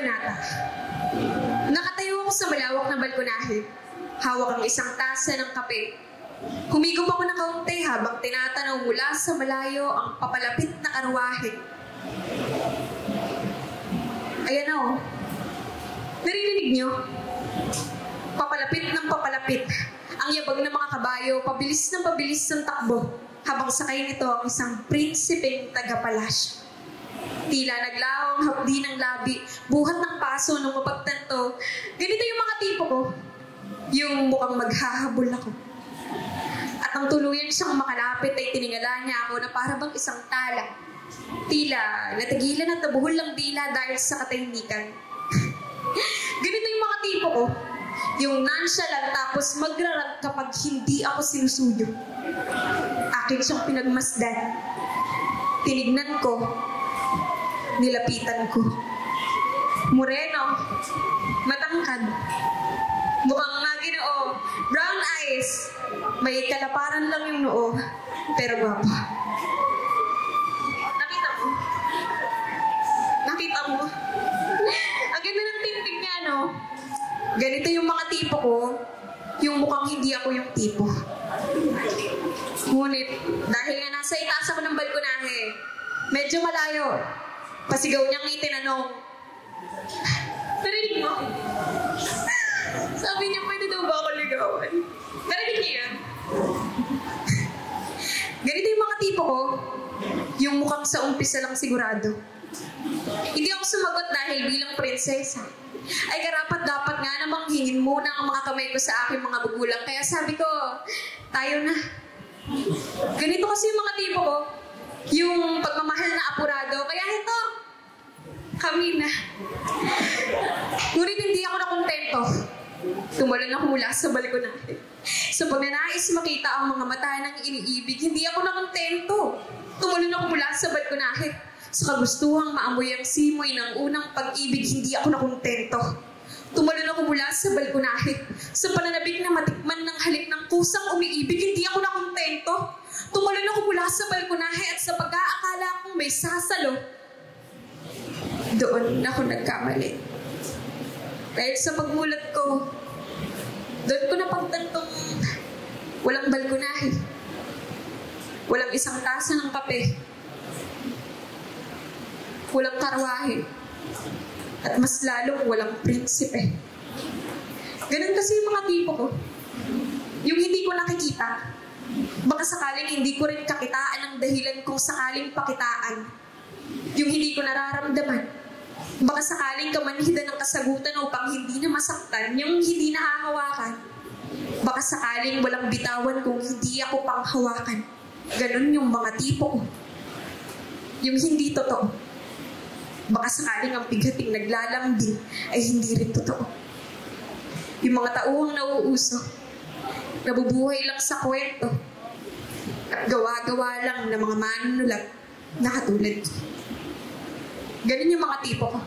kabanata. Nakatayo ako sa malawak na balkonahe. Hawak ang isang tasa ng kape. Humigop ako ng kaunti habang tinatanaw mula sa malayo ang papalapit na karwahe. Ayan na oh. Naririnig niyo? Papalapit ng papalapit. Ang yabag ng mga kabayo, pabilis ng pabilis ng takbo. Habang sakay nito ang isang prinsipeng taga-palasyo. Tila naglaho ang hapdi ng labi, buhat ng paso nung mapagtanto. Ganito yung mga tipo ko. Yung mukhang maghahabol ako. At ang tuluyan siyang makalapit ay tiningala niya ako na para bang isang tala. Tila natigilan at nabuhol lang dila dahil sa katahimikan. Ganito yung mga tipo ko. Yung nonchalant tapos magrarag kapag hindi ako sinusuyo. Akin siyang pinagmasdan. Tinignan ko. Nilapitan ko. Moreno. Matangkad. Mukhang nga Ginoo. Brown eyes. May kalaparan lang yung noo. Pero guwapo. Nakita mo? Nakita mo? Ang ganda ng tindig niya, no? Ganito yung mga tipo ko, yung mukhang hindi ako yung tipo. Ngunit, dahil nga nasa itaas ako ng balkonahe, medyo malayo, pasigaw niyang itinanong, narinig mo? Sabi niya, pwede daw ba ako ligawan? Narinig niya yan? Ganito yung mga tipo ko, yung mukhang sa umpisa lang sigurado. Hindi ako sumagot dahil bilang prinsesa ay karapat-dapat nga namang hingin muna ang mga kamay ko sa aking mga magulang. Kaya sabi ko, tayo na. Ganito kasi yung mga tipo ko, yung pagmamahal na apurado. Kaya ito, kami na. Ngunit hindi ako nakontento. Tumalon ako mula sa balkonahe. So pag nanais makita ang mga mata ng iniibig, hindi ako nakontento. Tumalon ako mula sa balkonahe. Sa kagustuhang maamoy ang simoy ng unang pag-ibig, hindi ako nakontento. Tumalon ako mula sa balkonahe. Sa pananabik na matikman ng halik ng kusang umiibig, hindi ako nakontento. Tumalon ako mula sa balkonahe at sa pag-aakala kong may sasalo, doon ako nagkamali. Dahil sa pagmulat ko, doon ko napagtantong walang balkonahe. Walang isang tasa ng kape. Walang karwahe. At mas lalong walang prinsipe. Ganun kasi yung mga tipo ko. Yung hindi ko nakikita. Baka sakaling hindi ko rin kakitaan ang dahilan kung sakaling pakitaan. Yung hindi ko nararamdaman. Baka sakaling kamanhidan ng kasagutan upang hindi na masaktan yung hindi nahahawakan. Baka sakaling walang bitawan kung hindi ako panghawakan. Ganun yung mga tipo ko. Yung hindi totoo. Baka sakaling ang pighating naglalambing ay hindi rin totoo. Yung mga tauhang nauuso, nabubuhay lang sa kwento at gawa-gawa lang ng mga manunulat na katulad ko. Ganun yung mga tipo ko.